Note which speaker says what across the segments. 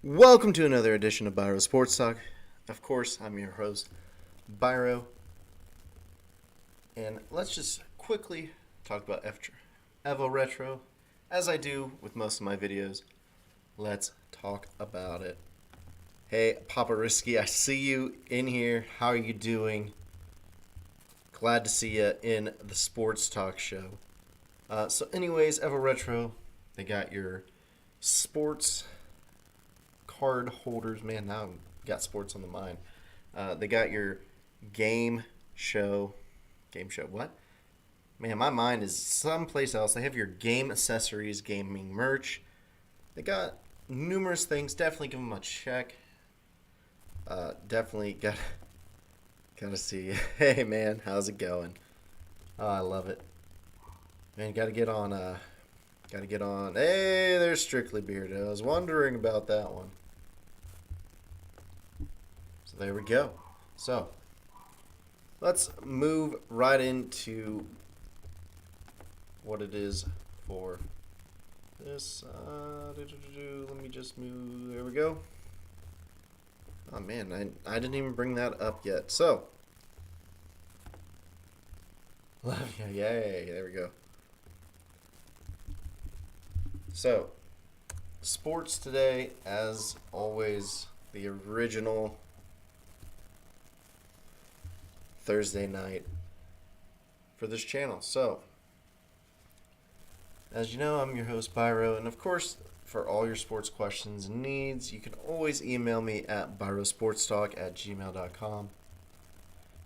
Speaker 1: Welcome to another edition of Byro Sports Talk. Of course, I'm your host, Byro. And let's just quickly talk about Evo Retro. As I do with most of my videos, let's talk about it. Hey, Papa Risky, I see you in here. How are you doing? Glad to see you in the Sports Talk show. So anyways, Evo Retro, they got your sports card holders. Man, now I've got sports on the mind. They got your game show. Game show, what? Man, my mind is someplace else. They have your game accessories, gaming merch. They got numerous things. Definitely give them a check. Definitely gotta see. Hey man, how's it going? Oh, I love it. Man, gotta get on. Hey, there's Strictly Bearded. I was wondering about that one. So there we go. So let's move right into what it is for this. Let me just move. There we go. Oh man, I didn't even bring that up yet. So, love you, yay! There we go. So, sports today, as always, the original Thursday night for this channel. So, as you know, I'm your host, Byro, and of course, for all your sports questions and needs, you can always email me at byrosportstalk@gmail.com.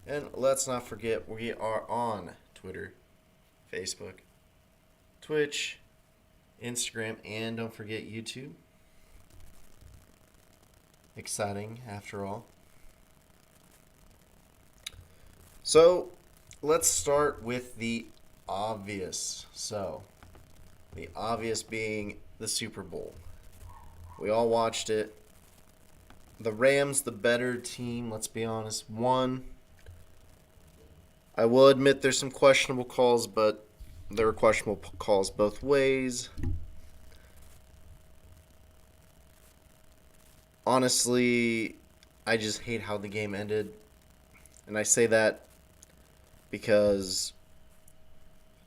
Speaker 1: And let's not forget, we are on Twitter, Facebook, Twitch, Instagram, and don't forget YouTube. Exciting, after all. So, let's start with the obvious. So, the obvious being the Super Bowl. We all watched it. The Rams, the better team, let's be honest, won. I will admit there's some questionable calls, but there were questionable calls both ways. Honestly, I just hate how the game ended. And I say that because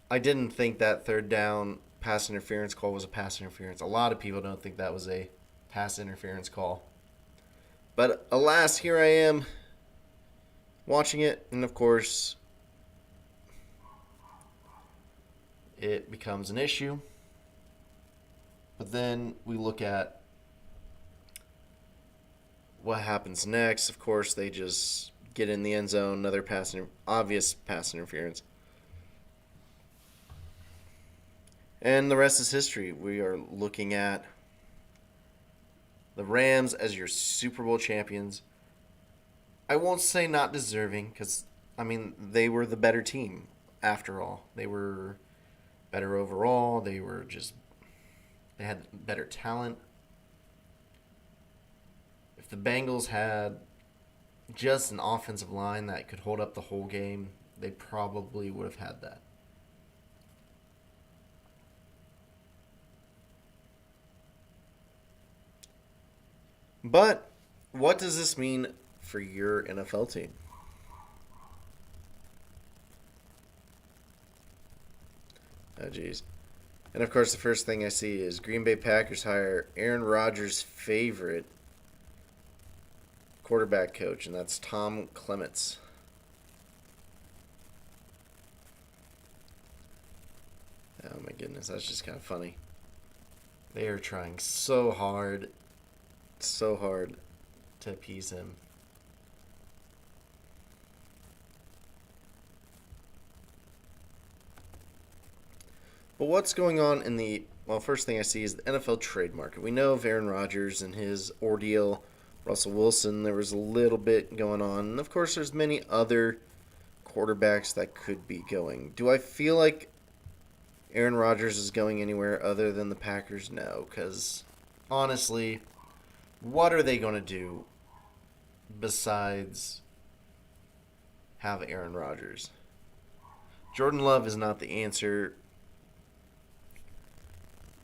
Speaker 1: I didn't think that third down pass interference call was a pass interference. A lot of people don't think that was a pass interference call. But alas, here I am watching it, and of course, it becomes an issue. But then we look at what happens next. Of course, they just get in the end zone, another obvious pass interference. And the rest is history. We are looking at the Rams as your Super Bowl champions. I won't say not deserving, because, I mean, they were the better team, after all. They were better overall. They had better talent. If the Bengals had just an offensive line that could hold up the whole game, they probably would have had that. But what does this mean for your NFL team? Oh, geez. And of course, the first thing I see is Green Bay Packers hire Aaron Rodgers' favorite quarterback coach, and that's Tom Clements. Oh my goodness, that's just kind of funny. They are trying so hard to appease him. But what's going on in first thing I see is the NFL trade market. We know of Aaron Rodgers and his ordeal. Russell Wilson, there was a little bit going on. And of course, there's many other quarterbacks that could be going. Do I feel like Aaron Rodgers is going anywhere other than the Packers? No, because honestly, what are they going to do besides have Aaron Rodgers? Jordan Love is not the answer.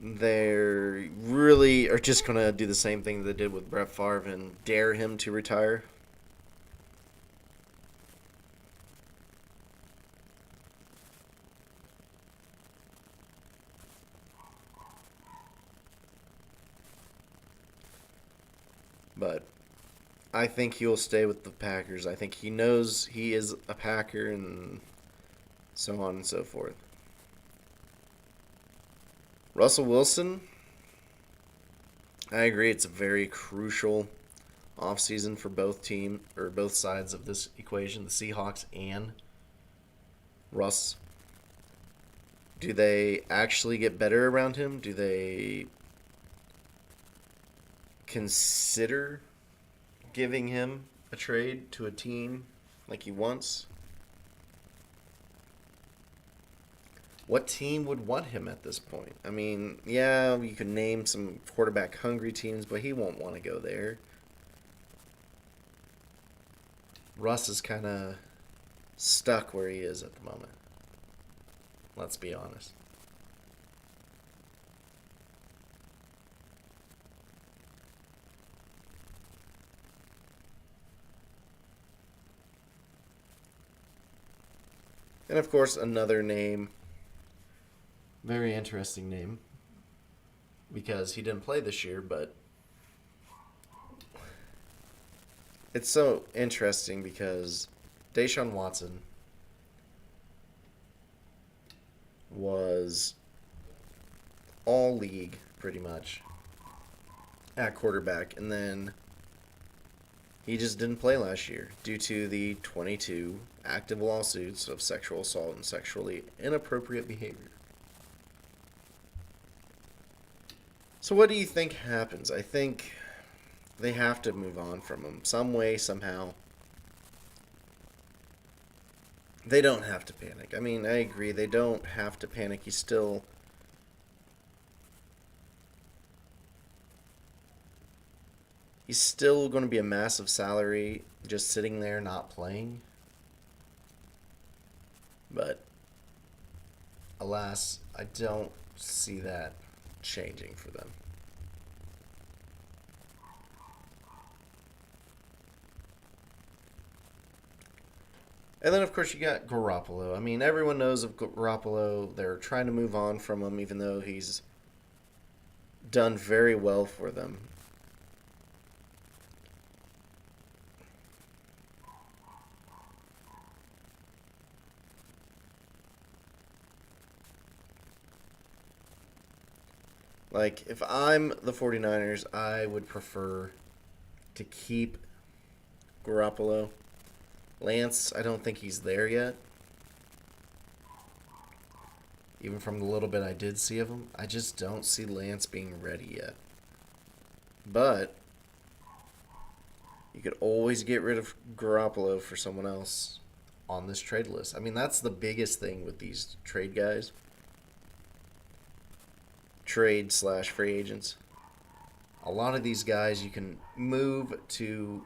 Speaker 1: they really are just going to do the same thing they did with Brett Favre and dare him to retire. But I think he'll stay with the Packers. I think he knows he is a Packer and so on and so forth. Russell Wilson, I agree it's a very crucial offseason for both sides of this equation, the Seahawks and Russ. Do they actually get better around him? Do they consider giving him a trade to a team like he wants? What team would want him at this point? I mean, yeah, you could name some quarterback hungry teams, but he won't want to go there. Russ is kind of stuck where he is at the moment. Let's be honest. And of course, another name, very interesting name, because he didn't play this year, but it's so interesting because Deshaun Watson was all league pretty much at quarterback, and then he just didn't play last year due to the 22 active lawsuits of sexual assault and sexually inappropriate behavior. So what do you think happens? I think they have to move on from him some way, somehow. They don't have to panic. I mean, I agree. They don't have to panic. He's still going to be a massive salary just sitting there not playing. But alas, I don't see that changing for them. And then, of course, you got Garoppolo. I mean, everyone knows of Garoppolo. They're trying to move on from him, even though he's done very well for them. Like, if I'm the 49ers, I would prefer to keep Garoppolo. Lance, I don't think he's there yet. Even from the little bit I did see of him, I just don't see Lance being ready yet. But you could always get rid of Garoppolo for someone else on this trade list. I mean, that's the biggest thing with these trade guys. Trade/free agents. A lot of these guys you can move to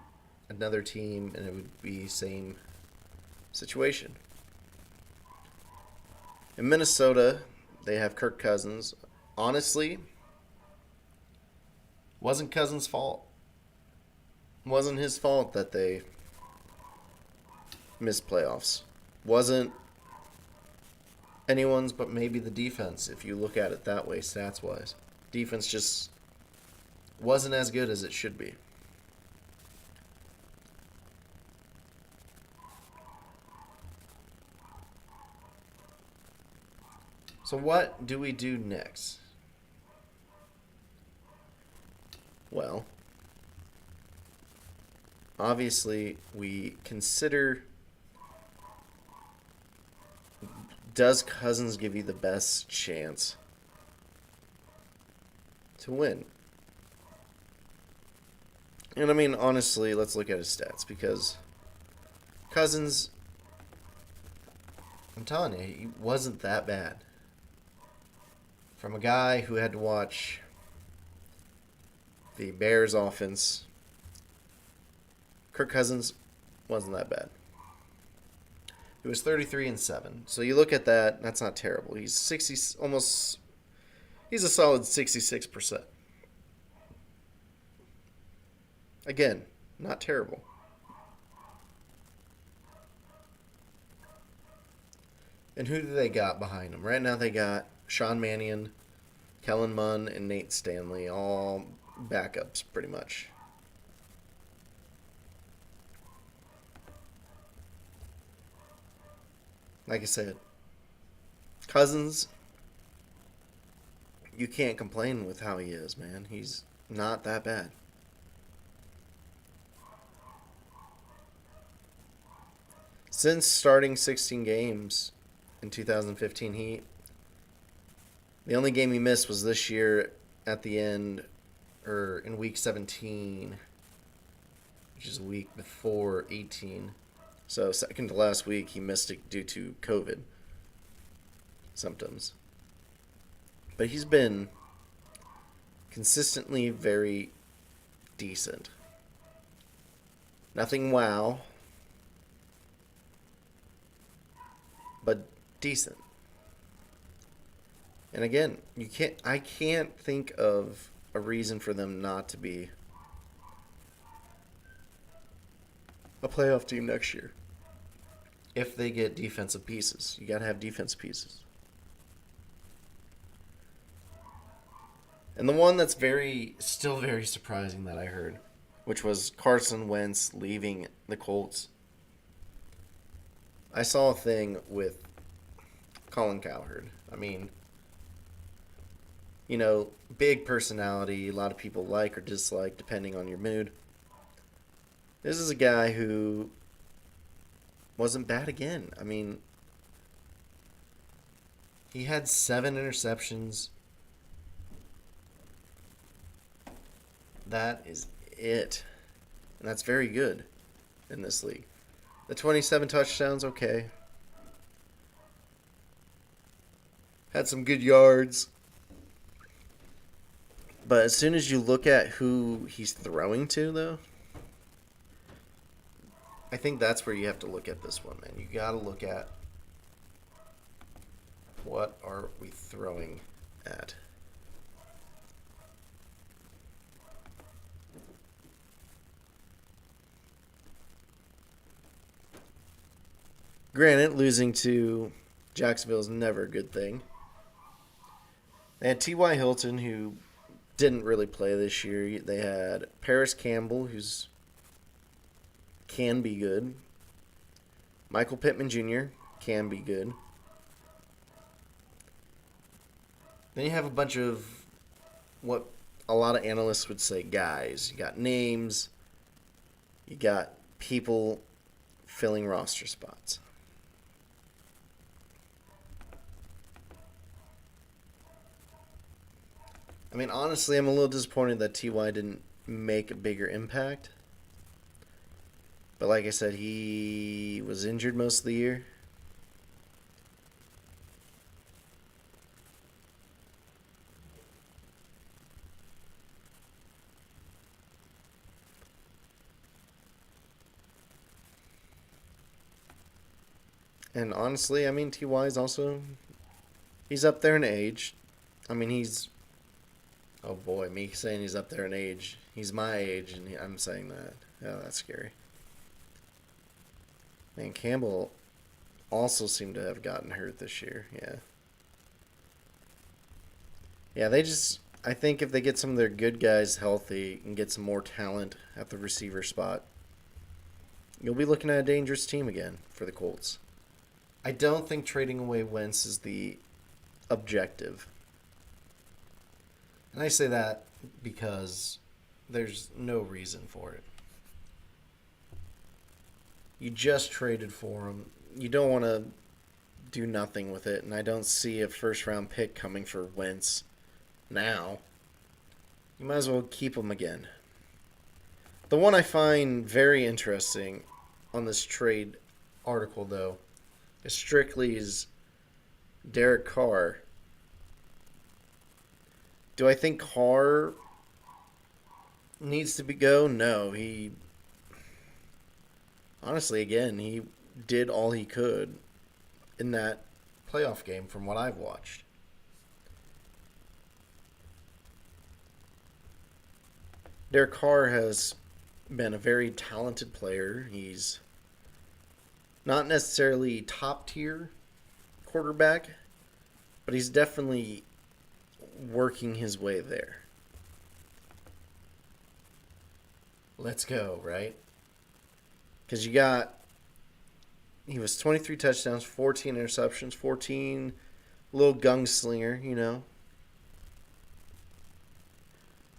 Speaker 1: another team and it would be same situation. In Minnesota, they have Kirk Cousins. Honestly, wasn't Cousins' fault. Wasn't his fault that they missed playoffs. Wasn't anyone's but maybe the defense, if you look at it that way, stats-wise. Defense just wasn't as good as it should be. So what do we do next? Well, obviously we consider, does Cousins give you the best chance to win? And I mean, honestly, let's look at his stats, because Cousins, I'm telling you, he wasn't that bad. From a guy who had to watch the Bears offense, Kirk Cousins wasn't that bad. He was 33-7. So you look at that, that's not terrible. He's 60, almost, He's a solid 66%. Again, not terrible. And who do they got behind him? Right now they got Sean Mannion, Kellen Munn, and Nate Stanley, all backups pretty much. Like I said, Cousins, you can't complain with how he is, man. He's not that bad. Since starting 16 games in 2015, the only game he missed was this year at the end, or in week 17, which is a week before 18. So second to last week, he missed it due to COVID symptoms. But he's been consistently very decent. Nothing wow, but decent. And again, I can't think of a reason for them not to be a playoff team next year. If they get defensive pieces, you got to have defensive pieces. And the one that's still very surprising that I heard, which was Carson Wentz leaving the Colts. I saw a thing with Colin Cowherd. I mean, big personality, a lot of people like or dislike depending on your mood. This is a guy who wasn't bad again. I mean, he had 7 interceptions. That is it. And that's very good in this league. The 27 touchdowns, okay. Had some good yards. But as soon as you look at who he's throwing to, though, I think that's where you have to look at this one, man. You got to look at what are we throwing at. Granted, losing to Jacksonville is never a good thing. They had T.Y. Hilton, who didn't really play this year. They had Paris Campbell, who's can be good. Michael Pittman Jr. can be good. Then you have a bunch of what a lot of analysts would say guys. You got names. You got people filling roster spots. I mean, honestly, I'm a little disappointed that T.Y. didn't make a bigger impact. But like I said, he was injured most of the year. And honestly, I mean, T.Y. is also, he's up there in age. I mean, oh boy, me saying he's up there in age. He's my age, and I'm saying that. Oh, that's scary. Man, Campbell also seemed to have gotten hurt this year. Yeah. Yeah, I think if they get some of their good guys healthy and get some more talent at the receiver spot, you'll be looking at a dangerous team again for the Colts. I don't think trading away Wentz is the objective. And I say that because there's no reason for it. You just traded for him. You don't want to do nothing with it, and I don't see a first-round pick coming for Wentz now. You might as well keep him again. The one I find very interesting on this trade article, though, is Strictly's Derek Carr. Do I think Carr needs to go? No. Honestly, again, he did all he could in that playoff game from what I've watched. Derek Carr has been a very talented player. He's not necessarily top tier quarterback, but he's definitely working his way there. Let's go, right? Because he was 23 touchdowns, 14 interceptions, 14 little gunslinger, you know.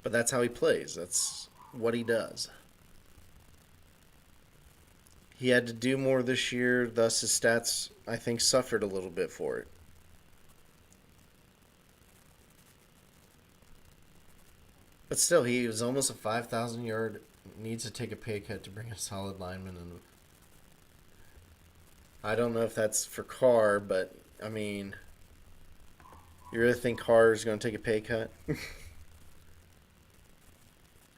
Speaker 1: But that's how he plays. That's what he does. He had to do more this year, thus his stats, I think, suffered a little bit for it. But still, he was almost a 5,000 yard. Needs to take a pay cut to bring a solid lineman in. I don't know if that's for Carr, but I mean, you really think Carr is going to take a pay cut?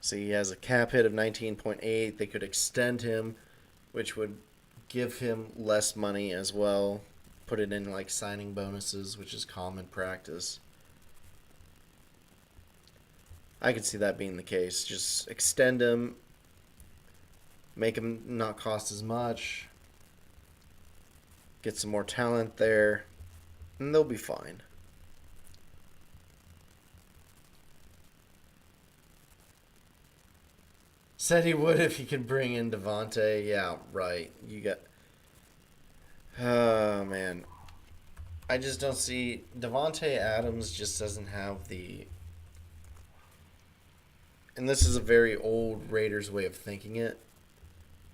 Speaker 1: See, he has a cap hit of 19.8. They could extend him, which would give him less money as well. Put it in like signing bonuses, which is common practice. I could see that being the case. Just extend him, make him not cost as much, get some more talent there, and they'll be fine. Said he would if he could bring in Devontae. Yeah, right. You got... Oh, man. I just don't see... Devontae Adams just doesn't have the... And this is a very old Raiders way of thinking it.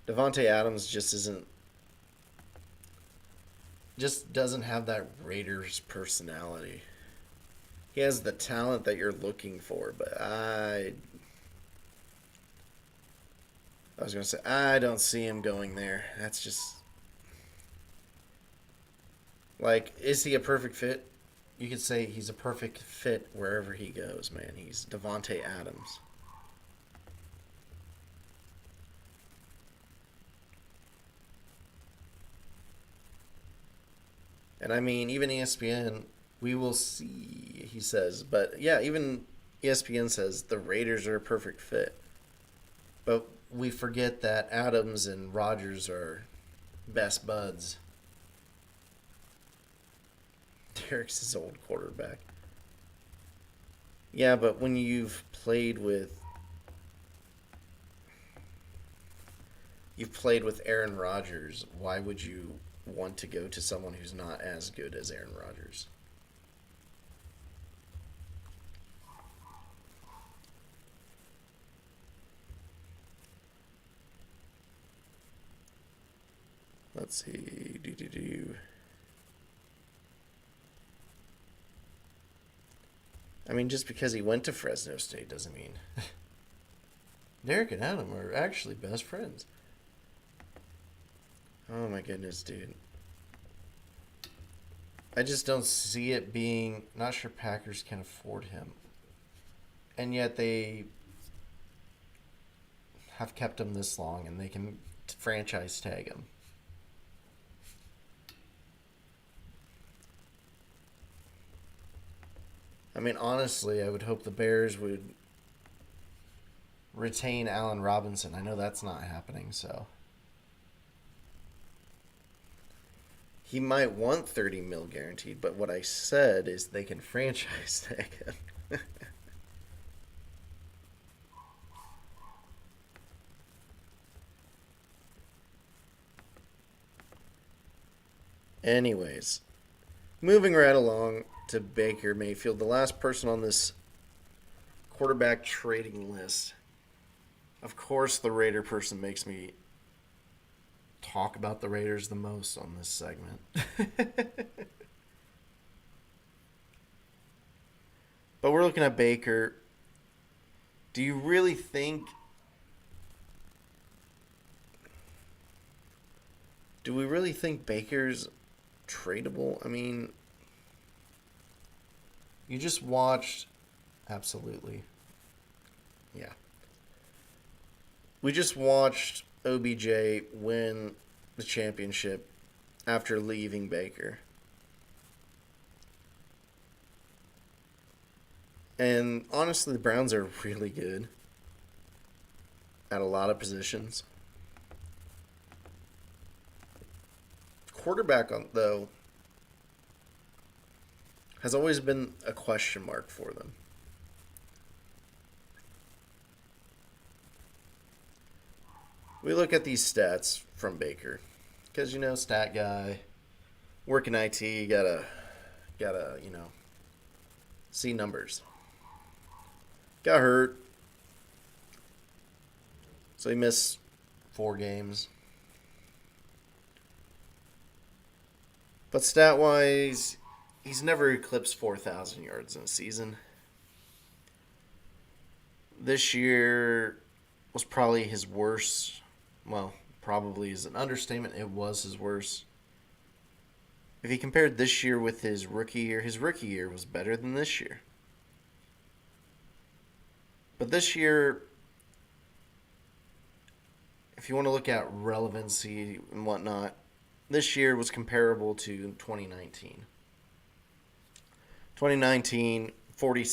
Speaker 1: Devontae Adams just isn't... Just doesn't have that Raiders personality. He has the talent that you're looking for, but I was going to say, I don't see him going there. That's just... Like, is he a perfect fit? You could say he's a perfect fit wherever he goes, man. He's Devontae Adams. And I mean, even ESPN, we will see, he says. But yeah, even ESPN says the Raiders are a perfect fit. But we forget that Adams and Rodgers are best buds. Derek's his old quarterback. Yeah, but when you've played with Aaron Rodgers, why would you want to go to someone who's not as good as Aaron Rodgers? Let's see. I mean, just because he went to Fresno State doesn't mean... Derek and Adam are actually best friends. Oh my goodness, dude. I just don't see it being... Not sure Packers can afford him. And yet they have kept him this long and they can franchise tag him. I mean, honestly, I would hope the Bears would retain Allen Robinson. I know that's not happening, so... He might want 30 mil guaranteed, but what I said is they can franchise tag him. Anyways, moving right along to Baker Mayfield, the last person on this quarterback trading list. Of course, the Raider person makes me talk about the Raiders the most on this segment. But we're looking at Baker. Do you really think... Do we really think Baker's tradable? I mean, you just watched... Absolutely. Yeah. We just watched OBJ win the championship after leaving Baker. And honestly, the Browns are really good. at a lot of positions. Quarterback, though, has always been a question mark for them. We look at these stats from Baker because, stat guy, working IT, gotta see numbers. Got hurt, so he missed 4 games. But stat-wise, he's never eclipsed 4,000 yards in a season. This year was probably his worst. Well, probably is an understatement. It was his worst. If he compared this year with his rookie year was better than this year. But this year, if you want to look at relevancy and whatnot, this year was comparable to 2019. 2019, 40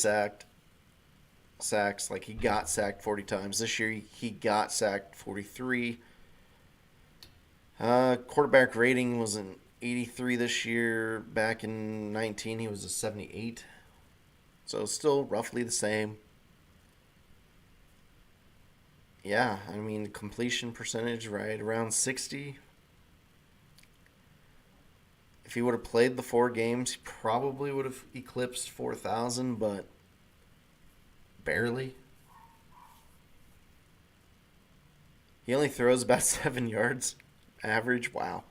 Speaker 1: sacks, like he got sacked 40 times. This year, he got sacked 43. Quarterback rating was an 83 this year. Back in 19, he was a 78. So still roughly the same. Yeah, I mean, completion percentage right around 60. If he would have played the 4 games, he probably would have eclipsed 4,000, but barely. He only throws about 7 yards average. Wow.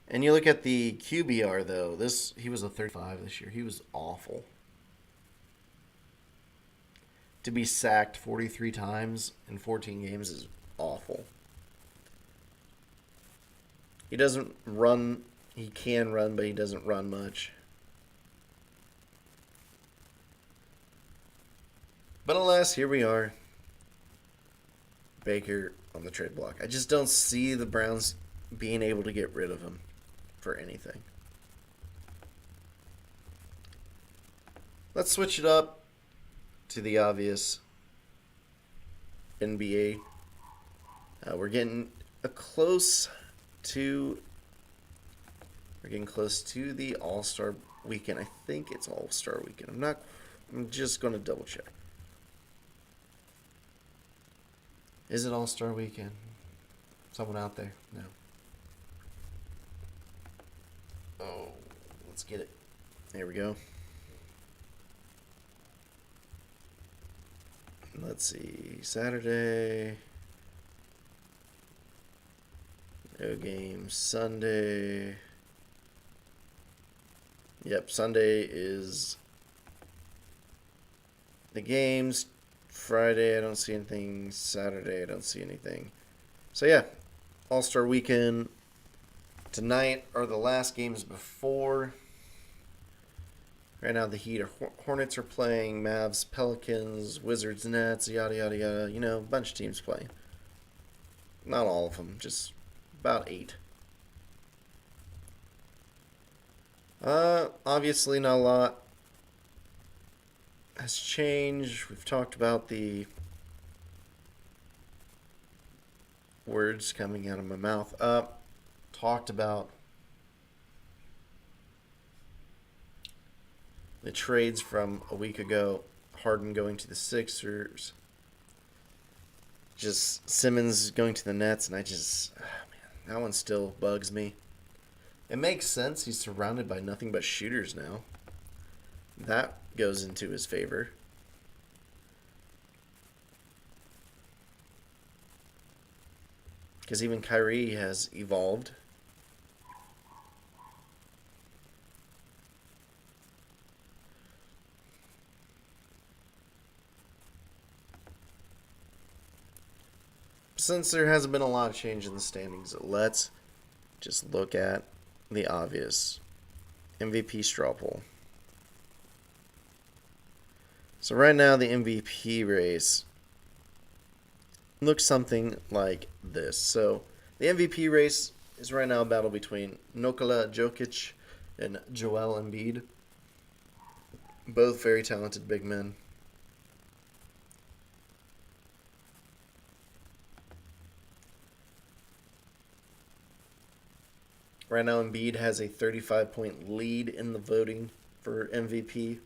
Speaker 1: And you look at the QBR, though. He was a 35 this year. He was awful. To be sacked 43 times in 14 games is awful. He doesn't run. He can run, but he doesn't run much. But alas, here we are. Baker on the trade block. I just don't see the Browns being able to get rid of him for anything. Let's switch it up to the obvious NBA. We're getting close to the All-Star weekend. I think it's All-Star weekend. I'm just going to double check. Is it All-Star weekend? Someone out there? No. Oh, let's get it. There we go. Let's see. Saturday. No game. Sunday. Yep, Sunday is the games. Friday, I don't see anything. Saturday, I don't see anything. So, yeah, All-Star Weekend. Tonight are the last games before. Right now, the Heat or Hornets are playing. Mavs, Pelicans, Wizards, Nets, yada, yada, yada. A bunch of teams playing. Not all of them, just about 8. Obviously, not a lot has changed. We've talked about the words coming out of my mouth. Talked about the trades from a week ago. Harden going to the Sixers. Just Simmons going to the Nets, and man, that one still bugs me. It makes sense. He's surrounded by nothing but shooters now. That goes into his favor. Because even Kyrie has evolved. Since there hasn't been a lot of change in the standings, let's just look at the obvious. MVP straw poll. So right now the MVP race looks something like this. So the MVP race is right now a battle between Nikola Jokic and Joel Embiid. Both very talented big men. Right now, Embiid has a 35-point lead in the voting for MVP.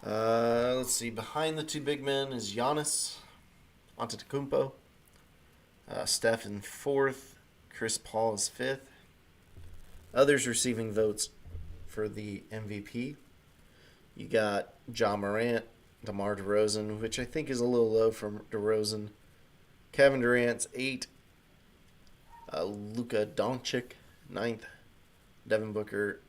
Speaker 1: Let's see. Behind the two big men is Giannis Antetokounmpo. Steph in fourth. Chris Paul is fifth. Others receiving votes for the MVP. You got Ja Morant, DeMar DeRozan, which I think is a little low from DeRozan. Kevin Durant's 8. Luka Doncic, 9th. Devin Booker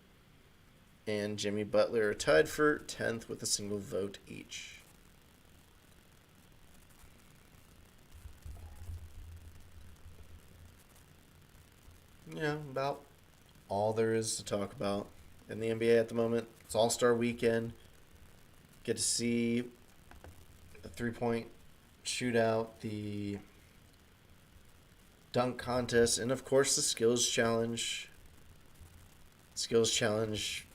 Speaker 1: and Jimmy Butler are tied for 10th with a single vote each. Yeah, about all there is to talk about in the NBA at the moment. It's All-Star Weekend. Get to see the three-point shootout, the dunk contest, and of course the skills challenge. Skills challenge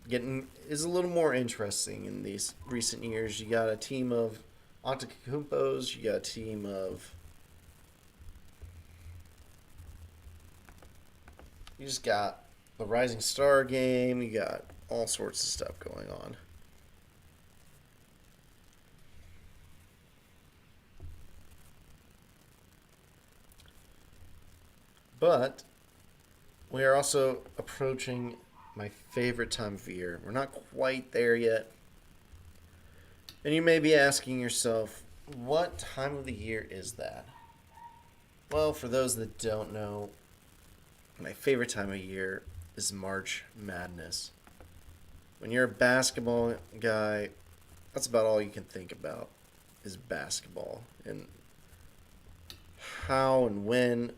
Speaker 1: is a little more interesting in these recent years. You got a team of Antetokounmpos, you got a team of you just got the Rising Star game, you got all sorts of stuff going on. But we are also approaching my favorite time of year. We're not quite there yet. And you may be asking yourself, what time of the year is that? Well, for those that don't know, my favorite time of year is March Madness. When you're a basketball guy, that's about all you can think about is basketball and how and when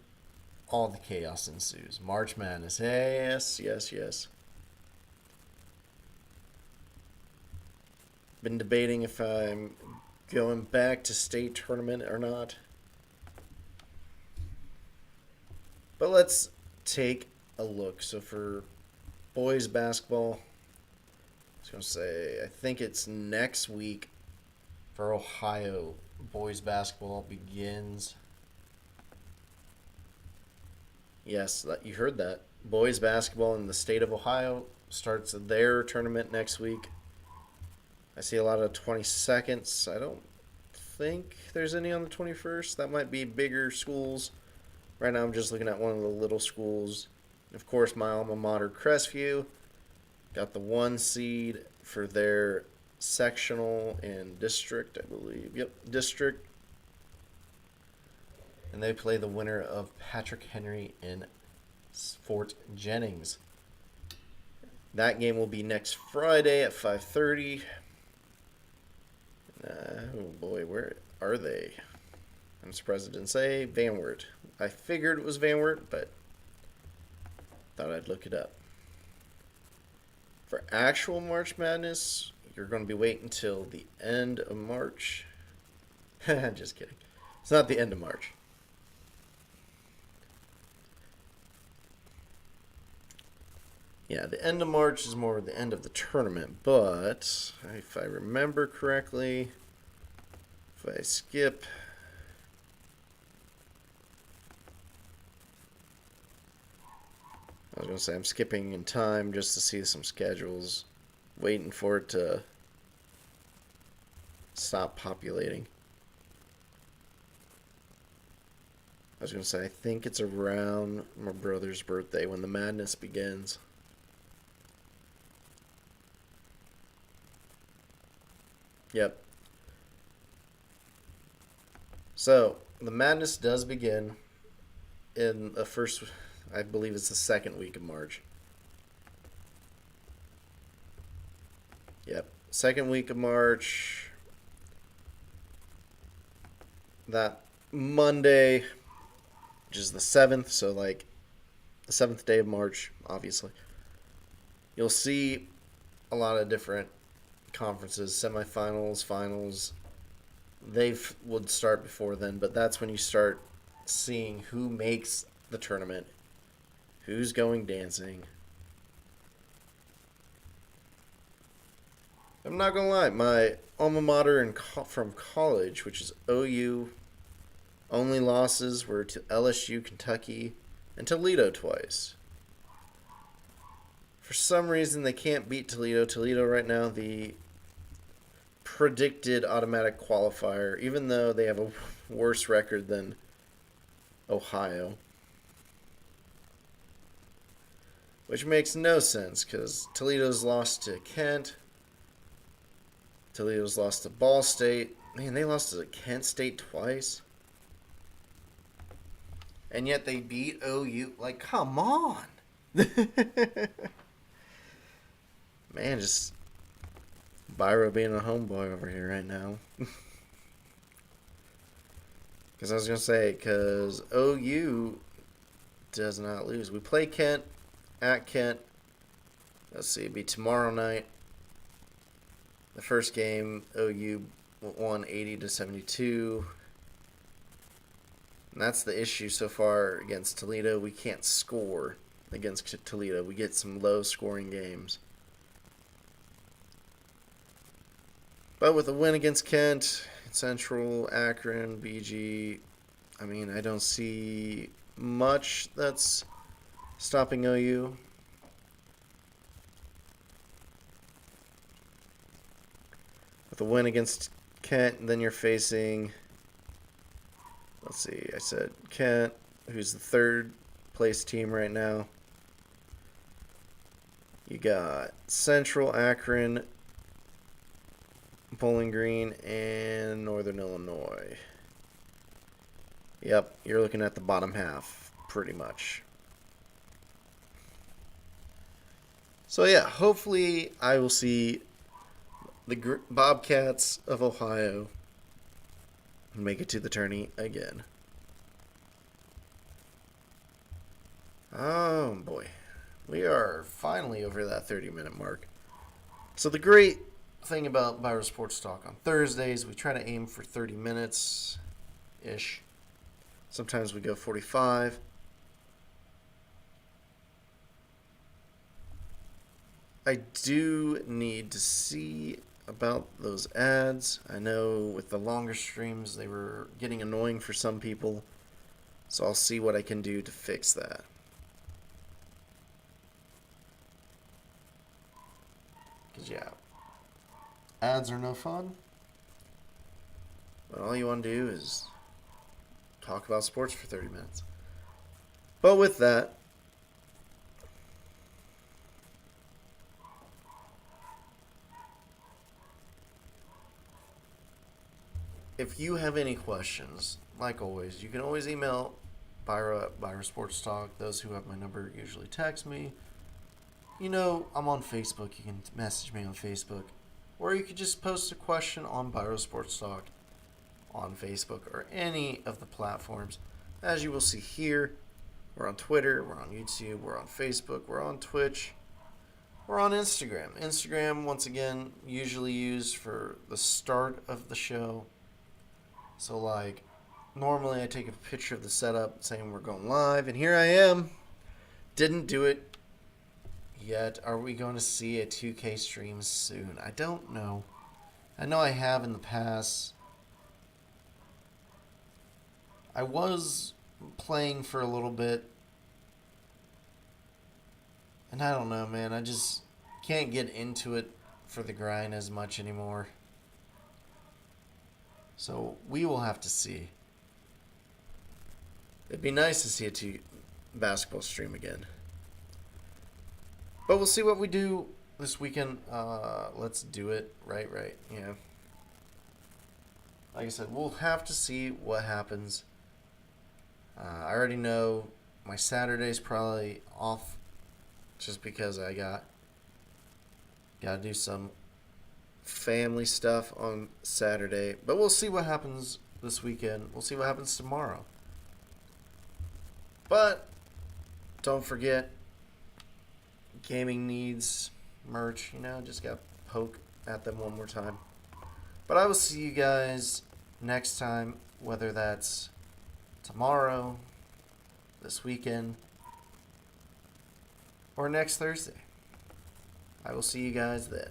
Speaker 1: all the chaos ensues. March Madness. Yes, yes, yes. Been debating if I'm going back to state tournament or not. But let's take a look. So for boys basketball, I was going to say, I think it's next week for Ohio. Boys basketball begins. Yes, you heard that. Boys basketball in the state of Ohio starts their tournament next week. I see a lot of 22nds. I don't think there's any on the 21st. That might be bigger schools. Right now I'm just looking at one of the little schools. Of course, my alma mater, Crestview, got the 1 seed for their sectional and district, I believe. Yep, district. And they play the winner of Patrick Henry in Fort Jennings. That game will be next Friday at 5:30. Oh boy, where are they? I'm surprised it didn't say Van Wert. I figured it was Van Wert, but thought I'd look it up. For actual March Madness, you're going to be waiting until the end of March. Just kidding. It's not the end of March. Yeah, the end of March is more the end of the tournament, but if I remember correctly, if I skip, I was going to say I'm skipping in time just to see some schedules, waiting for it to stop populating. I was going to say I think it's around my brother's birthday when the madness begins. Yep. So, the madness does begin in the first, I believe it's the second week of March. Yep. Second week of March. That Monday, which is the 7th, so like the 7th day of March, obviously. You'll see a lot of different conferences, semifinals, finals. They would start before then, but that's when you start seeing who makes the tournament, who's going dancing. I'm not gonna lie, my alma mater from college, which is OU, only losses were to LSU, Kentucky, and Toledo twice. For some reason, they can't beat Toledo. Toledo right now, the predicted automatic qualifier, even though they have a worse record than Ohio. Which makes no sense, because Toledo's lost to Kent. Toledo's lost to Ball State. Man, they lost to Kent State twice. And yet they beat OU. Like, come on. Man, just Byro being a homeboy over here right now. Because I was going to say, because OU does not lose. We play Kent at Kent. Let's see, it'd be tomorrow night. The first game, OU won 80-72. And that's the issue so far against Toledo. We can't score against Toledo. We get some low-scoring games. But with a win against Kent, Central, Akron, BG, I mean, I don't see much that's stopping OU. With a win against Kent, then you're facing, let's see, I said Kent, who's the third place team right now. You got Central, Akron, Bowling Green, and Northern Illinois. Yep, you're looking at the bottom half, pretty much. So yeah, hopefully I will see the Bobcats of Ohio make it to the tourney again. Oh boy, we are finally over that 30-minute mark. So the great thing about Byro Sports Talk on Thursdays, we try to aim for 30 minutes-ish. Sometimes we go 45. I do need to see about those ads. I know with the longer streams, they were getting annoying for some people. So I'll see what I can do to fix that. Because, yeah, ads are no fun. But all you want to do is talk about sports for 30 minutes. But with that, if you have any questions, like always, you can always email Byro at Byro Sports Talk. Those who have my number usually text me. You know, I'm on Facebook. You can message me on Facebook. Or you could just post a question on Byro Sports Talk on Facebook or any of the platforms. As you will see here, we're on Twitter, we're on YouTube, we're on Facebook, we're on Twitch, we're on Instagram. Instagram, once again, usually used for the start of the show. So, like, normally I take a picture of the setup saying we're going live, and here I am. Didn't do it yet. Are we going to see a 2K stream soon? I don't know. I know I have in the past. I was playing for a little bit, and I don't know, man. I just can't get into it for the grind as much anymore. So we will have to see. It'd be nice to see a basketball stream again. But we'll see what we do this weekend. Let's do it right, yeah. Like I said, we'll have to see what happens. I already know my Saturday's probably off just because I got to do some family stuff on Saturday. But we'll see what happens this weekend. We'll see what happens tomorrow. But don't forget, gaming needs merch. You know, just got to poke at them one more time. But I will see you guys next time, whether that's tomorrow, this weekend, or next Thursday. I will see you guys then.